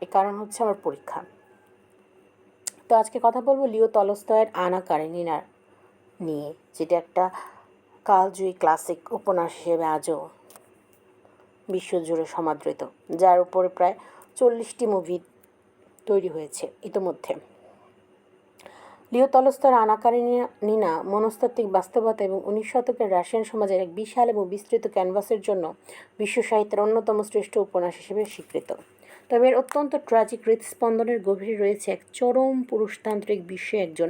এর কারণ হচ্ছে আমার পরীক্ষা। তো আজকে কথা বলবো লিও তলস্তয়ের আনা কারেনিনার নিয়ে, যেটা একটা কালজয়ী ক্লাসিক উপন্যাস হিসেবে আজও বিশ্বজুড়ে সমাদৃত, যার উপরে প্রায় 40টি মুভি তৈরি হয়েছে ইতোমধ্যে। লিও তলস্তয়ের আনা কারেনিনা মনস্তাত্ত্বিক বাস্তবতা এবং 19 শতকের রাশিয়ান সমাজের এক বিশাল এবং বিস্তৃত ক্যানভাসের জন্য বিশ্ব সাহিত্যের অন্যতম শ্রেষ্ঠ উপন্যাস হিসেবে স্বীকৃত। তবে এর অত্যন্ত ট্র্যাজিক হৃৎস্পন্দনের গভীরে রয়েছে এক চরম পুরুষতান্ত্রিক বিশ্বে একজন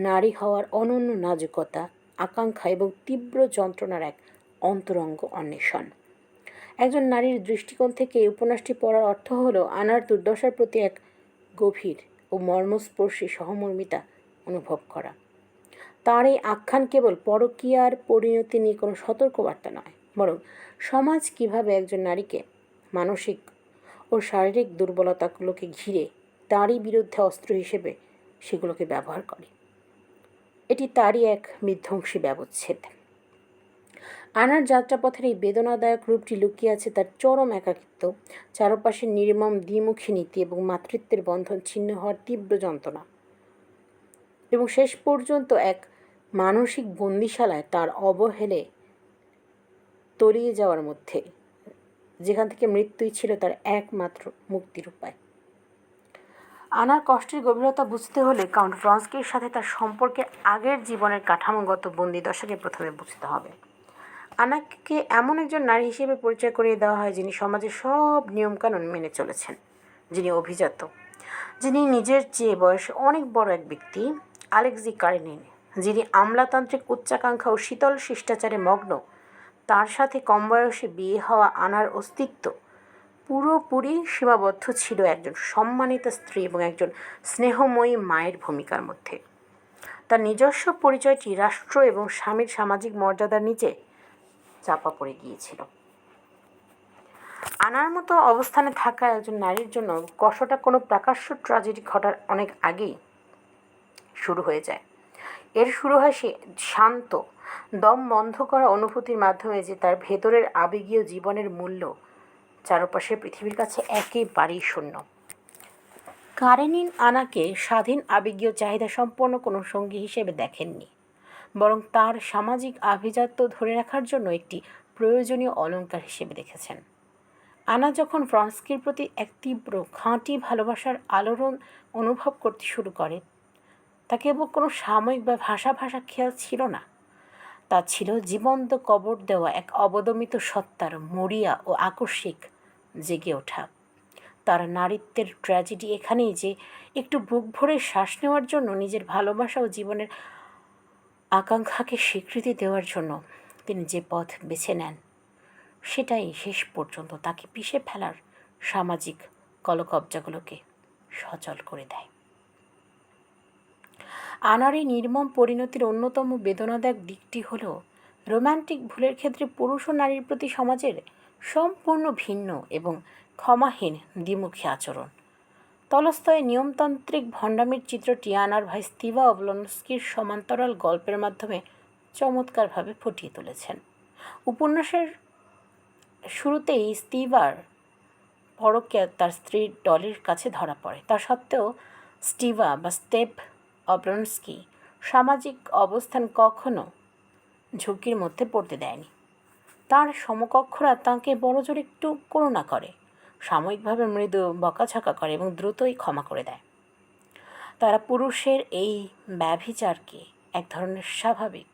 নারী হওয়ার অনন্য নাজুকতা, আকাঙ্ক্ষা এবং তীব্র যন্ত্রণার এক অন্তরঙ্গ অন্বেষণ। একজন নারীর দৃষ্টিকোণ থেকে এই উপন্যাসটি পড়ার অর্থ হলো আনার দুর্দশার প্রতি এক গভীর ও মর্মস্পর্শী সহমর্মিতা অনুভব করা। তার এই আখ্যান কেবল পরকীয়ার পরিণতি নিয়ে কোনো সতর্কবার্তা নয়, বরং সমাজ কীভাবে একজন নারীকে মানসিক ও শারীরিক দুর্বলতাগুলোকে ঘিরে তারই বিরুদ্ধে অস্ত্র হিসেবে সেগুলোকে ব্যবহার করে। এটি তারই এক বিধ্বংসী ব্যবচ্ছেদ। আনার যাত্রাপথের এই বেদনাদায়ক রূপটি লুকিয়ে আছে তার চরম একাকিত্ব, চারপাশের নির্মম দ্বিমুখী নীতি এবং মাতৃত্বের বন্ধন ছিন্ন হওয়ার তীব্র যন্ত্রণা, এবং শেষ পর্যন্ত এক মানসিক বন্দিশালায় তার অবহেলে তলিয়ে যাওয়ার মধ্যে, যেখান থেকে মৃত্যুই ছিল তার একমাত্র মুক্তির উপায়। আনার কষ্টের গভীরতা বুঝতে হলে কাউন্ট ভ্রনস্কির সাথে তার সম্পর্কে আগের জীবনের কাঠামোগত বন্দিদশাকে প্রথমে বুঝতে হবে। আনাকে এমন একজন নারী হিসেবে পরিচয় করিয়ে দেওয়া হয় যিনি সমাজের সব নিয়মকানুন মেনে চলেছেন, যিনি অভিজাত, যিনি নিজের চেয়ে বয়সে অনেক বড় এক ব্যক্তি, আলেক্সি কারেনিন, যিনি আমলাতান্ত্রিক উচ্চাকাঙ্ক্ষা ও শীতল শিষ্টাচারে মগ্ন। তার সাথে কম বয়সে বিয়ে হওয়া আনার অস্তিত্ব পুরোপুরি সীমাবদ্ধ ছিল একজন সম্মানিত স্ত্রী এবং একজন স্নেহময়ী মায়ের ভূমিকার মধ্যে। তার নিজস্ব পরিচয়টি রাষ্ট্র এবং স্বামীর সামাজিক মর্যাদার নিচে চাপা পড়ে গিয়েছিল। আনার মতো অবস্থানে থাকা একজন নারীর জন্য কষ্টটা কোনো প্রাকাশ্য ট্র্যাজেডি ঘটার অনেক আগেই শুরু হয়ে যায়। এর শুরু হয় সে শান্ত, দম বন্ধ করা অনুভূতির মাধ্যমে যে তার ভেতরের আবেগীয় জীবনের মূল্য চারপাশের পৃথিবীর কাছে একেবারেই শূন্য। কারেনিন আনাকে স্বাধীন আবেগীয় চাহিদা সম্পন্ন কোনো সঙ্গী হিসেবে দেখেননি, বরং তার সামাজিক আভিজাত্য ধরে রাখার জন্য একটি প্রয়োজনীয় অলংকার হিসেবে দেখেছেন। আনা যখন ভ্রনস্কির প্রতি এক তীব্র খাঁটি ভালোবাসার আলোড়ন অনুভব করতে শুরু করে, তা কেবল কোনো সাময়িক বা ভাষা খেয়াল ছিল না, তা ছিল জীবন্ত কবর দেওয়া এক অবদমিত সত্তার মরিয়া ও আকস্মিক জেগে ওঠা। তার নারীত্বের ট্র্যাজেডি এখানেই যে একটু বুক ভরে শ্বাস নেওয়ার জন্য, নিজের ভালোবাসা ও জীবনের আকাঙ্ক্ষাকে স্বীকৃতি দেওয়ার জন্য তিনি যে পথ বেছে নেন, সেটাই শেষ পর্যন্ত তাকে পিষে ফেলার সামাজিক কলকব্জাগুলোকে সচল করে দেয়। আনার এই নির্মম পরিণতির অন্যতম বেদনাদায়ক দিকটি হল রোম্যান্টিক ভুলের ক্ষেত্রে পুরুষ ও নারীর প্রতি সমাজের সম্পূর্ণ ভিন্ন এবং ক্ষমাহীন দ্বিমুখী আচরণ। তলস্তয়ের নিয়মতান্ত্রিক ভণ্ডামির চিত্রটি আনার ভাই স্তিভা ওবলনস্কির সমান্তরাল গল্পের মাধ্যমে চমৎকারভাবে ফুটিয়ে তুলেছেন। উপন্যাসের শুরুতেই স্তিভার পরকীয়া তার স্ত্রী ডলির কাছে ধরা পড়ে। তা সত্ত্বেও স্টিভা বা স্টেপ ওবলনস্কি সামাজিক অবস্থান কখনো ঝুঁকির মধ্যে পড়তে দেয়নি। তার সমকক্ষরা তাঁকে বড়জোর একটু করুণা করে, সাময়িকভাবে মৃদু বকাঝকা করে এবং দ্রুতই ক্ষমা করে দেয়। তারা পুরুষের এই ব্যভিচারকে এক ধরনের স্বাভাবিক,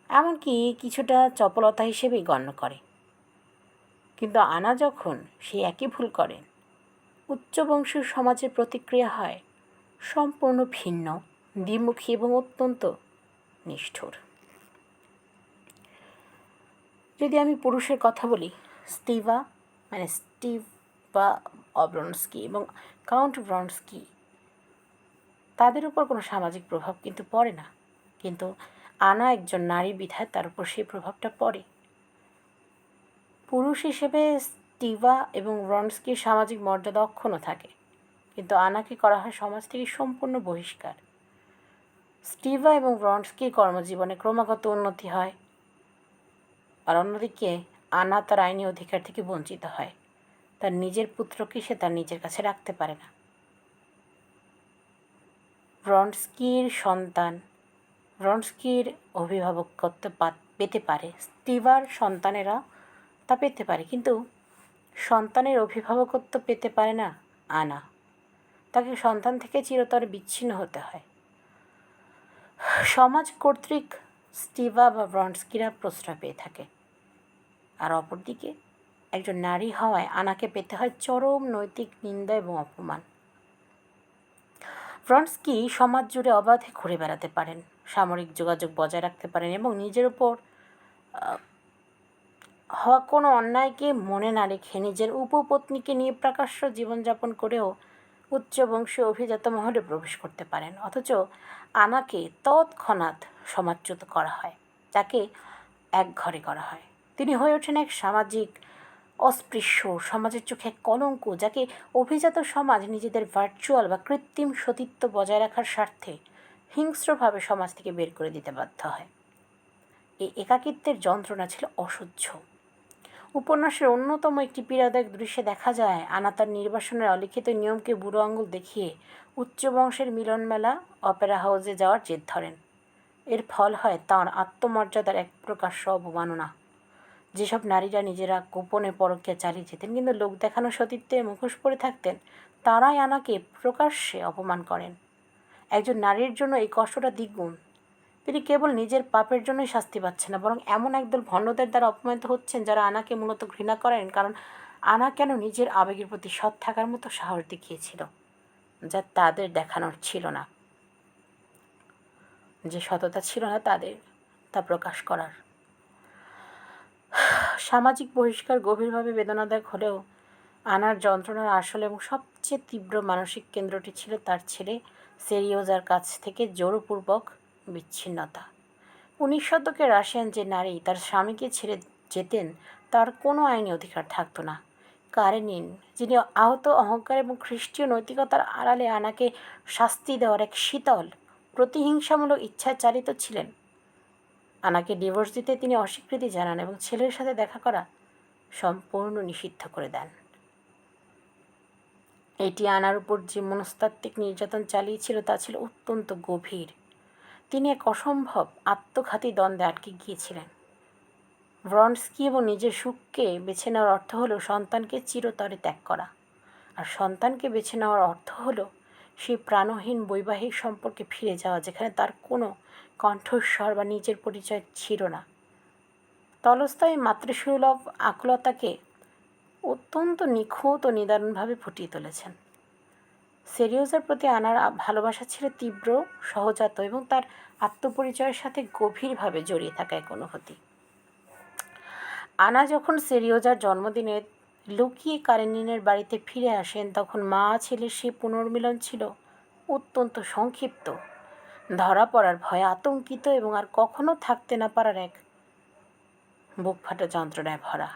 এমনকি কিছুটা চপলতা হিসেবেই গণ্য করে। কিন্তু আনা যখন সেই একই ভুল করেন, উচ্চবংশীয় সমাজের প্রতিক্রিয়া হয় সম্পূর্ণ ভিন্ন, দ্বিমুখী এবং অত্যন্ত নিষ্ঠুর। যদি আমি পুরুষের কথা বলি, স্টিভা ওবলনস্কি এবং কাউন্ট ভ্রনস্কি, তাদের উপর কোনো সামাজিক প্রভাব কিন্তু পড়ে না, কিন্তু আনা একজন নারী বিধায় তার উপর সেই প্রভাবটা পড়ে। পুরুষ হিসেবে স্টিভা এবং ভ্রনস্কির সামাজিক মর্যাদা অক্ষুণ্ণ থাকে, কিন্তু আনাকে করা হয় সমাজ থেকে সম্পূর্ণ বহিষ্কার। স্টিভা এবং ভ্রনস্কির কর্মজীবনে ক্রমাগত উন্নতি হয়, আর অন্যদিকে আনা তার আইনি অধিকার থেকে বঞ্চিত হয়। তার নিজের পুত্রকে সে তার নিজের কাছে রাখতে পারে না। ব্রনস্কির সন্তান ব্রনস্কির অভিভাবকত্ব পেতে পারে, স্টিভার সন্তানেরা তা পেতে পারে, কিন্তু সন্তানের অভিভাবকত্ব পেতে পারে না আনা। তাকে সন্তান থেকে চিরতরে বিচ্ছিন্ন হতে হয়। সমাজ কর্তৃক স্টিভা বা ব্রনস্কিরা প্রশ্রয় পেয়ে থাকে, আর অপরদিকে একজন নারী হওয়ায় আনাকে পেতে হয় চরম নৈতিক নিন্দা এবং অপমান। ব্রনস্কি সমাজ জুড়ে অবাধে ঘুরে বেড়াতে পারেন, সামরিক যোগাযোগ বজায় রাখতে পারেন এবং নিজের উপর হওয়া কোনো অন্যায়কে মনে না রেখে নিজের উপপত্নীকে নিয়ে প্রকাশ্য জীবনযাপন করেও উচ্চবংশীয় অভিজাত মহলে প্রবেশ করতে পারেন। অথচ আনাকে তৎক্ষণাৎ সমাজচ্যুত করা হয়, তাকে একঘরে করা হয়। তিনি হয়ে ওঠেন এক সামাজিক অস্পৃশ্য, সমাজের চোখে এক কলঙ্ক, যাকে অভিজাত সমাজ নিজেদের ভার্চুয়াল বা কৃত্রিম সতীত্ব বজায় রাখার স্বার্থে হিংস্রভাবে সমাজ থেকে বের করে দিতে বাধ্য হয়। এই একাকিত্বের যন্ত্রণা ছিল অসহ্য। উপন্যাসের অন্যতম একটি পীড়াদায়ক দৃশ্যে দেখা যায় আনা তার নির্বাসনের অলিখিত নিয়মকে বুড়ো আঙুল দেখিয়ে উচ্চ বংশের মিলনমেলা অপেরা হাউসে যাওয়ার জেদ ধরেন। এর ফল হয় তাঁর আত্মমর্যাদার এক প্রকাশ্য অবমাননা। যেসব নারীরা নিজেরা গোপনে পরকীয়া চালিয়ে যেতেন কিন্তু লোক দেখানো সতীত্বের মুখোশ পরে থাকতেন, তারাই আনাকে প্রকাশ্যে অপমান করেন। একজন নারীর জন্য এই কষ্টটা দ্বিগুণ। তিনি কেবল নিজের পাপের জন্যই শাস্তি পাচ্ছেন না, বরং এমন একদল ভণ্ডদের দ্বারা অপমানিত হচ্ছেন যারা আনাকে মূলত ঘৃণা করেন, কারণ আনা কেন নিজের আবেগের প্রতি সৎ থাকার মতো সাহস দেখিয়েছিল, যা তাদের দেখানোর ছিল না, যে সততা ছিল না তাদের তা প্রকাশ করার। সামাজিক বহিষ্কার গভীরভাবে বেদনাদায়ক হলেও আনার যন্ত্রণার আসল এবং সবচেয়ে তীব্র মানসিক কেন্দ্রটি ছিল তার ছেলে সেরিওজার কাছ থেকে জোরপূর্বক বিচ্ছিন্নতা। 19 শতকের রাশিয়ান যে নারী তার স্বামীকে ছেড়ে যেতেন তার কোনো আইনি অধিকার থাকতো না। কারেনিন, যিনি আহত অহংকার এবং খ্রিস্টীয় নৈতিকতার আড়ালে আনাকে শাস্তি দেওয়ার এক শীতল প্রতিহিংসামূলক ইচ্ছায় চালিত ছিলেন, আনাকে ডিভোর্স দিতে তিনি অস্বীকৃতি জানান এবং ছেলের সাথে দেখা করা সম্পূর্ণ নিষিদ্ধ করে দেন। এটি আনার উপর যে মনস্তাত্ত্বিক নির্যাতন চালিয়েছিল তা ছিল অত্যন্ত গভীর। তিনি এক অসম্ভব আত্মঘাতী দ্বন্দ্বে আটকে গিয়েছিলেন। ব্রনস্কি এবং নিজের সুখকে বেছে নেওয়ার অর্থ হলো সন্তানকে চিরতরে ত্যাগ করা, আর সন্তানকে বেছে নেওয়ার অর্থ হলো সেই প্রাণহীন বৈবাহিক সম্পর্কে ফিরে যাওয়া যেখানে তার কোনো কণ্ঠস্বর বা নিজের পরিচয় ছিল না। তলস্তয় মাতৃসুলভ আকুলতাকে অত্যন্ত নিখুঁত ও নিদারুণভাবে ফুটিয়ে তুলেছেন। সেরিওজার প্রতি আনার ভালোবাসা ছিল তীব্র, সহজাত এবং তার আত্মপরিচয়ের সাথে গভীরভাবে জড়িয়ে থাকা এক অনুভূতি। আনা যখন সেরিওজার জন্মদিনে লুকিয়ে কারেনিনের বাড়িতে ফিরে আসেন তখন মা ছেলের সেই পুনর্মিলন ছিল অত্যন্ত সংক্ষিপ্ত, ধরা পড়ার ভয়ে আতঙ্কিত এবং আর কখনো থাকতে না পারার এক বুক ফাটা যন্ত্রণায় ভরা।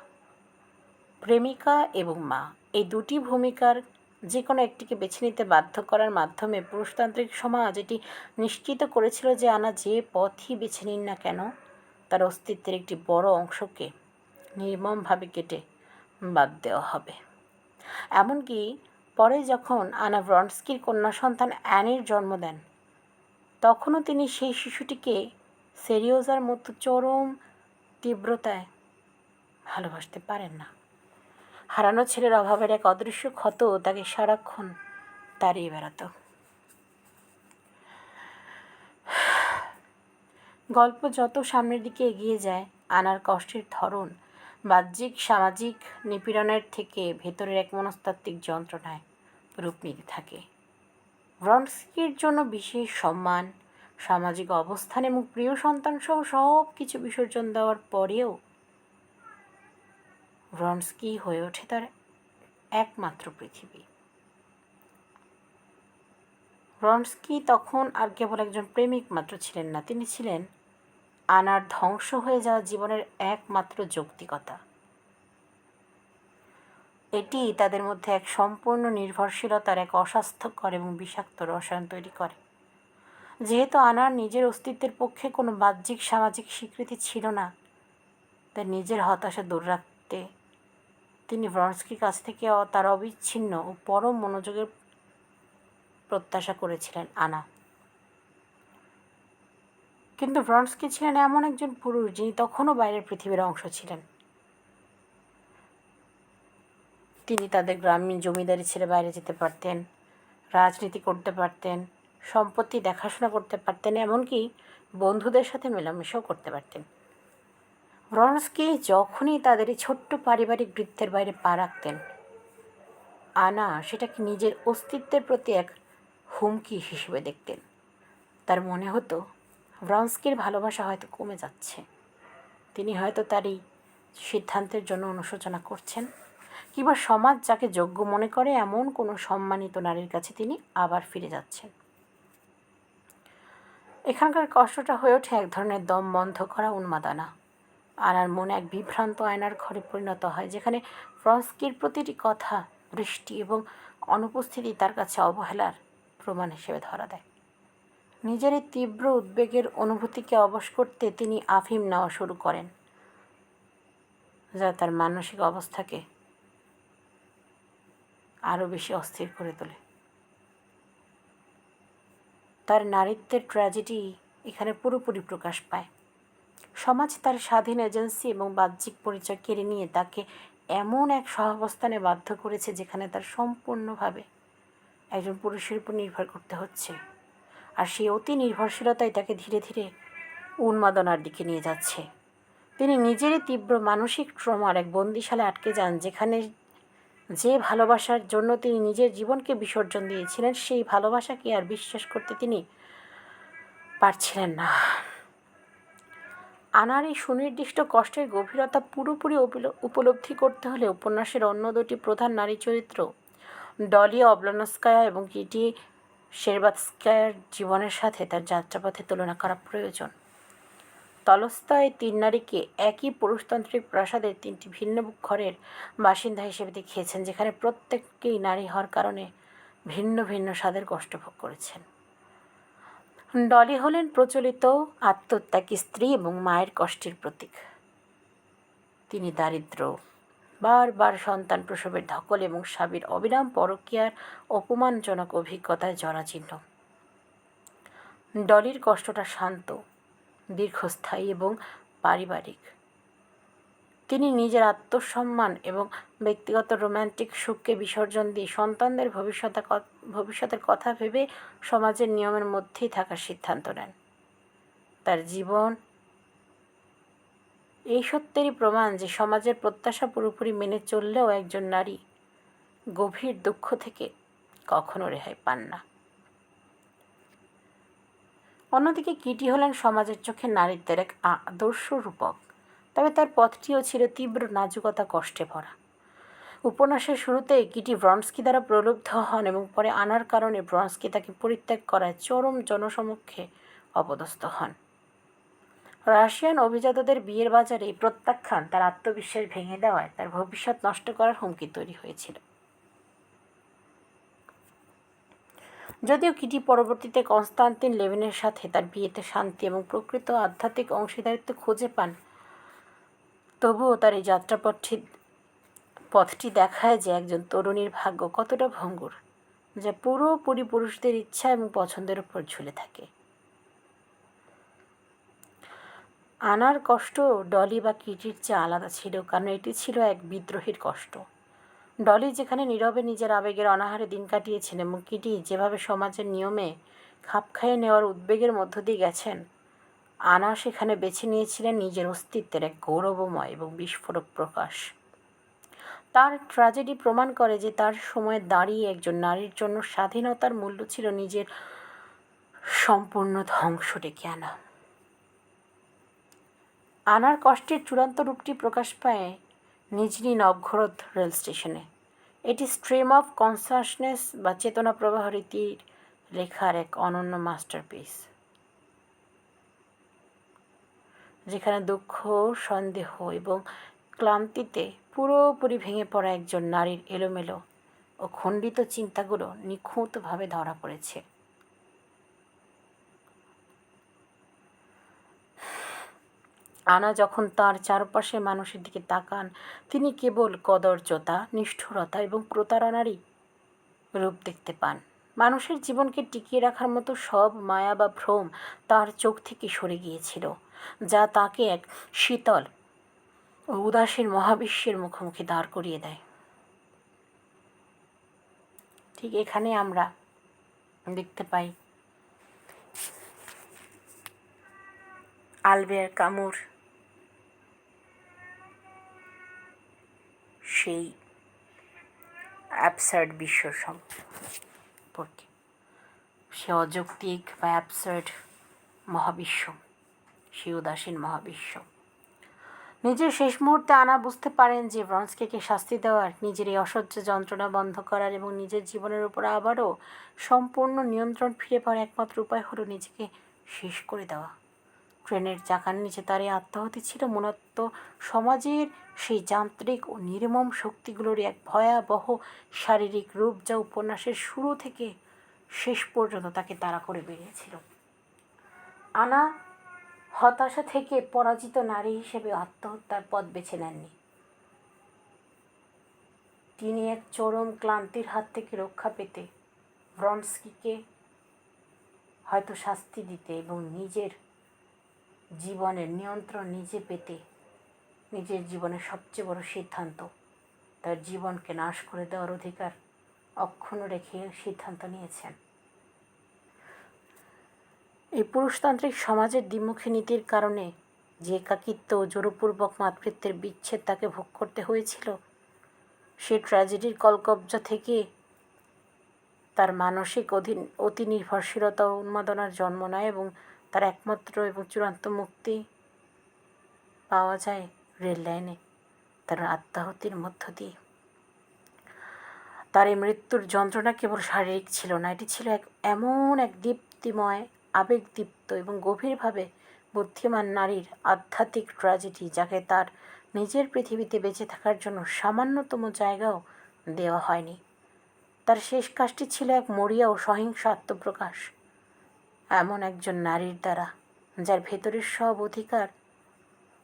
প্রেমিকা এবং মা, এই দুটি ভূমিকার যে কোনো একটিকে বেছে নিতে বাধ্য করার মাধ্যমে পুরুষতান্ত্রিক সমাজ এটি নিশ্চিত করেছিল যে আনা যে পথই বেছে নিন না কেন তার অস্তিত্বের একটি বড় অংশকে নির্মমভাবে কেটে বাদ দেওয়া হবে। এমনকি পরে যখন আনা ব্রনস্কির কন্যা সন্তান অ্যানের জন্ম দেন তখনও তিনি সেই শিশুটিকে সেরিওজার মতো চরম তীব্রতায় ভালোবাসতে পারেন না। হারানো ছেলের অভাবের এক অদৃশ্য ক্ষত তাকে সারাক্ষণ তাড়িয়ে বেড়াত। গল্প যত সামনের দিকে এগিয়ে যায় আনার কষ্টের ধরন বাহ্যিক সামাজিক নিপীড়নের থেকে ভেতরের এক মনস্তাত্ত্বিক যন্ত্রণায় রূপ নিতে থাকে। ব্রনস্কির জন্য বিশেষ সম্মান, সামাজিক অবস্থান এবং প্রিয় সন্তানসহ সব কিছু বিসর্জন দেওয়ার পরেও ব্রনস্কি হয়ে ওঠে তার একমাত্র পৃথিবী। ব্রনস্কি তখন আর কেবল একজন প্রেমিক মাত্র ছিলেন না, তিনি ছিলেন আনার ধ্বংস হয়ে যাওয়া জীবনের একমাত্র যৌক্তিকতা। এটি তাদের মধ্যে এক সম্পূর্ণ নির্ভরশীলতার এক অস্বাস্থ্যকর এবং বিষাক্ত রসায়ন তৈরি করে। যেহেতু আনার নিজের অস্তিত্বের পক্ষে কোনো বাহ্যিক সামাজিক স্বীকৃতি ছিল না, তাই নিজের হতাশা দূর রাখতে তিনি ভ্রনস্কির কাছ থেকে তার অবিচ্ছিন্ন ও পরম মনোযোগের প্রত্যাশা করেছিলেন আনা। কিন্তু ভ্রনস্কি ছিলেন এমন একজন পুরুষ যিনি তখনও বাইরের পৃথিবীর অংশ ছিলেন। তিনি তাদের গ্রামীণ জমিদারি ছেড়ে বাইরে যেতে পারতেন, রাজনীতি করতে পারতেন, সম্পত্তি দেখাশোনা করতে পারতেন, এমনকি বন্ধুদের সাথে মেলামেশাও করতে পারতেন। ভ্রনস্কি যখনই তাদের এই ছোট্ট পারিবারিক বৃত্তের বাইরে পা রাখতেন, আনা সেটাকে নিজের অস্তিত্বের প্রতি এক হুমকি হিসেবে দেখতেন। তার মনে হতো ভ্রনস্কির ভালোবাসা হয়তো কমে যাচ্ছে। তিনি হয়তো তার এই সিদ্ধান্তের জন্য অনুশোচনা করছেন, কিংবা সমাজ যাকে যোগ্য মনে করে এমন কোনো সম্মানিত নারীর কাছে তিনি আবার ফিরে যাচ্ছেন। এখানকার কষ্টটা হয়ে ওঠে এক ধরনের দম বন্ধ করা উন্মাদনা। আনার মনে এক বিভ্রান্ত আয়নার ঘরে পরিণত হয়, যেখানে ভ্রনস্কির প্রতিটি কথা, দৃষ্টি এবং অনুপস্থিতি তার কাছে অবহেলার প্রমাণ হিসেবে ধরা দেয়। নিজের এই তীব্র উদ্বেগের অনুভূতিকে অবশ করতে তিনি আফিম নেওয়া শুরু করেন, যা তার মানসিক অবস্থাকে আরও বেশি অস্থির করে তোলে। তার নারীত্বের ট্র্যাজেডি এখানে পুরোপুরি প্রকাশ পায়। সমাজ তার স্বাধীন এজেন্সি এবং বাহ্যিক পরিচয় কেড়ে নিয়ে তাকে এমন এক সহাবস্থানে বাধ্য করেছে যেখানে তার সম্পূর্ণভাবে একজন পুরুষের উপর নির্ভর করতে হচ্ছে, আর সেই অতি নির্ভরশীলতাই তাকে ধীরে ধীরে উন্মাদনার দিকে নিয়ে যাচ্ছে। তিনি নিজেরই তীব্র মানসিক ট্রমার এক বন্দিশালায় আটকে যান, যেখানে যে ভালোবাসার জন্য তিনি নিজের জীবনকে বিসর্জন দিয়েছিলেন, সেই ভালোবাসাকে আর বিশ্বাস করতে তিনি পারছিলেন না। আনার এই সুনির্দিষ্ট কষ্টের গভীরতা পুরোপুরি উপলব্ধি করতে হলে উপন্যাসের অন্য দুটি প্রধান নারী চরিত্র, ডলি অবলনস্কায়া এবং কিটি শেরবাৎস্কায়ার জীবনের সাথে তার যাত্রাপথে তুলনা করা প্রয়োজন। তলস্তয় তিন নারীকে একই পুরুষতান্ত্রিক প্রাসাদের তিনটি ভিন্ন ঘরের বাসিন্দা হিসেবে দেখিয়েছেন, যেখানে প্রত্যেককেই নারী হওয়ার কারণে ভিন্ন ভিন্ন স্বাদের কষ্ট ভোগ করেছেন। ডলি হলেন প্রচলিত আত্মত্যাগী স্ত্রী এবং মায়ের কষ্টের প্রতীক। তিনি দারিদ্র্য, বারবার সন্তান প্রসবের ধকল এবং স্বামীর অবিরাম পরকীয়ার অপমানজনক অভিজ্ঞতায় জরাজীর্ণ। ডলির কষ্টটা শান্ত, দীর্ঘস্থায়ী এবং পারিবারিক। তিনি নিজের আত্মসম্মান এবং ব্যক্তিগত রোম্যান্টিক সুখকে বিসর্জন দিয়ে সন্তানদের ভবিষ্যতের কথা ভেবে সমাজের নিয়মের মধ্যেই থাকার সিদ্ধান্ত নেন। তার জীবন এই সত্যেরই প্রমাণ যে সমাজের প্রত্যাশা পুরোপুরি মেনে চললেও একজন নারী গভীর দুঃখ থেকে কখনো রেহাই পান না। অন্যদিকে কিটি হলেন সমাজের চোখে নারীত্বের এক আদর্শ রূপক, তবে তার পথটিও ছিল তীব্র নাজুকতা, কষ্টে ভরা। উপন্যাসের শুরুতেই কিটি ভ্রনস্কি দ্বারা প্রলুব্ধ হন এবং পরে আনার কারণে ভ্রনস্কি তাকে পরিত্যাগ করায় চরম জনসমক্ষে অপদস্থ হন। রাশিয়ান অভিজাতদের বিয়ের বাজারে এই প্রত্যাখ্যান তার আত্মবিশ্বাস ভেঙে দেওয়ায় তার ভবিষ্যৎ নষ্ট করার হুমকি তৈরি হয়েছিল। যদিও কিটি পরবর্তীতে কনস্টান্তিন লেভিনের সাথে তার বিয়েতে শান্তি এবং প্রকৃত আধ্যাত্মিক অংশীদারিত্ব খুঁজে পান, তবুও তার এই পথটি দেখায় যে একজন তরুণীর ভাগ্য কতটা ভঙ্গুর, যা পুরোপুরি পুরুষদের ইচ্ছা এবং পছন্দের উপর ঝুলে থাকে। আনার কষ্ট ডলি বা কিটির চেয়ে আলাদা ছিল, কারণ এটি ছিল এক বিদ্রোহীর কষ্ট। ডলি যেখানে নীরবে নিজের আবেগের অনাহারে দিন কাটিয়েছেন এবং কিটি যেভাবে সমাজের নিয়মে খাপ খাইয়ে নেওয়ার উদ্বেগের মধ্য দিয়ে গেছেন, আনা সেখানে বেছে নিয়েছিলেন নিজের অস্তিত্বের এক গৌরবময় এবং বিস্ফোরক প্রকাশ। তার ট্র্যাজেডি প্রমাণ করে যে তার সময়ে দাঁড়িয়ে একজন নারীর জন্য স্বাধীনতার মূল্য ছিল নিজের সম্পূর্ণ ধ্বংস ডেকে আনা। আনার কষ্টের চূড়ান্ত রূপটি প্রকাশ পায় নিজনি নভগোরদ রেল স্টেশনে। এটি স্ট্রিম অফ কনসাসনেস বা চেতনা প্রবাহ রীতির লেখার এক অনন্য মাস্টারপিস, যেখানে দুঃখ, সন্দেহ এবং ক্লান্তিতে পুরোপুরি ভেঙে পড়া একজন নারীর এলোমেলো ও খণ্ডিত চিন্তাগুলো নিখুঁতভাবে ধরা পড়েছে। আনা যখন তার চারপাশের মানুষের দিকে তাকান, তিনি কেবল কদর্যতা, নিষ্ঠুরতা এবং প্রতারণারই রূপ দেখতে পান। মানুষের জীবনকে টিকিয়ে রাখার মতো সব মায়া বা ভ্রম তার চোখ থেকে সরে গিয়েছিল, যা তাকে এক শীতল ও উদাসীন মহাবিশ্বের মুখোমুখি দাঁড় করিয়ে দেয়। ঠিক এখানে আমরা দেখতে পাই আলবেয়ার কামুর সেই অ্যাবসার্ড বিশ্ব সম্পর্কে, সে অযৌক্তিক বা অ্যাবসার্ড মহাবিশ্ব, সেই উদাসীন মহাবিশ্ব। নিজের শেষ মুহূর্তে আনা বুঝতে পারেন যে ব্রন্সকিকে শাস্তি দেওয়ার, নিজের এই অসহ্য যন্ত্রণা বন্ধ করার এবং নিজের জীবনের উপর আবারও সম্পূর্ণ নিয়ন্ত্রণ ফিরে পাওয়ার একমাত্র উপায় হলো নিজেকে শেষ করে দেওয়া। ট্রেনের চাকার নিচে তার এই আত্মাহুতি ছিল মূলত সমাজের সেই যান্ত্রিক ও নির্মম শক্তিগুলোর এক ভয়াবহ শারীরিক রূপ, যা উপন্যাসের শুরু থেকে শেষ পর্যন্ত তাকে তাড়া করে বেরিয়েছিল। আনা হতাশা থেকে পরাজিত নারী হিসেবে আত্মহত্যার পথ বেছে নেননি। তিনি এক চরম ক্লান্তির হাত থেকে রক্ষা পেতে ব্রন্সকিকে হয়তো শাস্তি দিতে এবং নিজের জীবনের নিয়ন্ত্রণ নিজে পেতে, নিজের জীবনের সবচেয়ে বড় সিদ্ধান্ত, তার জীবনকে নাশ করে দেওয়ার অধিকার অক্ষুণ্ণ রেখে সিদ্ধান্ত নিয়েছেন। এই পুরুষতান্ত্রিক সমাজের দ্বিমুখী নীতির কারণে যে একাকিত্ব ও জোরপূর্বক মাতৃত্বের বিচ্ছেদ তাকে ভোগ করতে হয়েছিল, সে ট্র্যাজেডির কলকব্জা থেকে তার মানসিক অতি নির্ভরশীলতা ও উন্মাদনার জন্ম নেয় এবং তার একমাত্র এবং চূড়ান্ত মুক্তি পাওয়া যায় রেল লাইনে তার আত্মাহুতির মধ্য দিয়ে। তার এই মৃত্যুর যন্ত্রণা কেবল শারীরিক ছিল না, এটি ছিল এমন এক দীপ্তিময়, আবেগদীপ্ত এবং গভীরভাবে বুদ্ধিমান নারীর আধ্যাত্মিক ট্র্যাজেডি, যাকে তার নিজের পৃথিবীতে বেঁচে থাকার জন্য সামান্যতম জায়গাও দেওয়া হয়নি। তার শেষ কাজটি ছিল এক মরিয়া ও সহিংস আত্মপ্রকাশ, এমন একজন নারীর দ্বারা যার ভেতরের সব অধিকার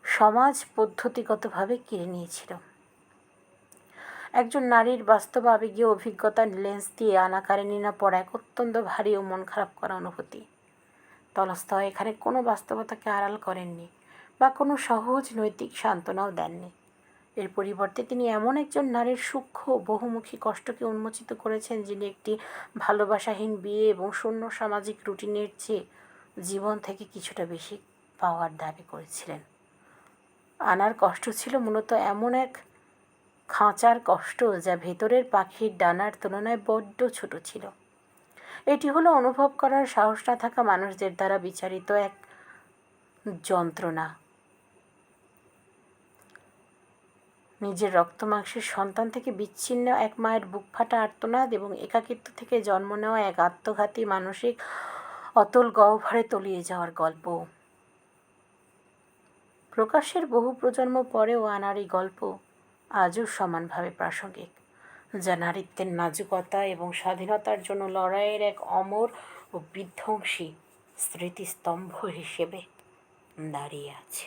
সমাজ পদ্ধতিগতভাবে কেড়ে নিয়েছিল। একজন নারীর বাস্তব আবেগীয় অভিজ্ঞতার লেন্স দিয়ে আনা কারেনিনা পড়া এক অত্যন্ত ভারী ও মন খারাপ করা অনুভূতি। তলস্তয় এখানে কোনো বাস্তবতাকে আড়াল করেননি বা কোনো সহজ নৈতিক সান্ত্বনাও দেননি। এর পরিবর্তে তিনি এমন একজন নারীর সূক্ষ্ম বহুমুখী কষ্টকে উন্মোচিত করেছেন, যিনি একটি ভালোবাসাহীন বিয়ে এবং শূন্য সামাজিক রুটিনের চেয়ে জীবন থেকে কিছুটা বেশি পাওয়ার দাবি করেছিলেন। আনার কষ্ট ছিল মূলত এমন এক খাঁচার কষ্ট, যা ভেতরের পাখির ডানার তুলনায় বড্ড ছোট ছিল। এটি হলো অনুভব করার সাহস না থাকা মানুষদের দ্বারা বিচারিত এক যন্ত্রণা। নিজের রক্তমাংসের সন্তান থেকে বিচ্ছিন্ন এক মায়ের বুক ফাটা আর্তনাদ এবং একাকিত্ব থেকে জন্ম নেওয়া এক আত্মঘাতী মানসিক অতল গহ্বরে তলিয়ে যাওয়ার গল্প। প্রকাশের বহু প্রজন্ম পরেও আনার এই গল্প আজও সমানভাবে প্রাসঙ্গিক, যা নারীত্বের নাজুকতা এবং স্বাধীনতার জন্য লড়াইয়ের এক অমর ও বিধ্বংসী স্মৃতিস্তম্ভ হিসেবে দাঁড়িয়ে আছে।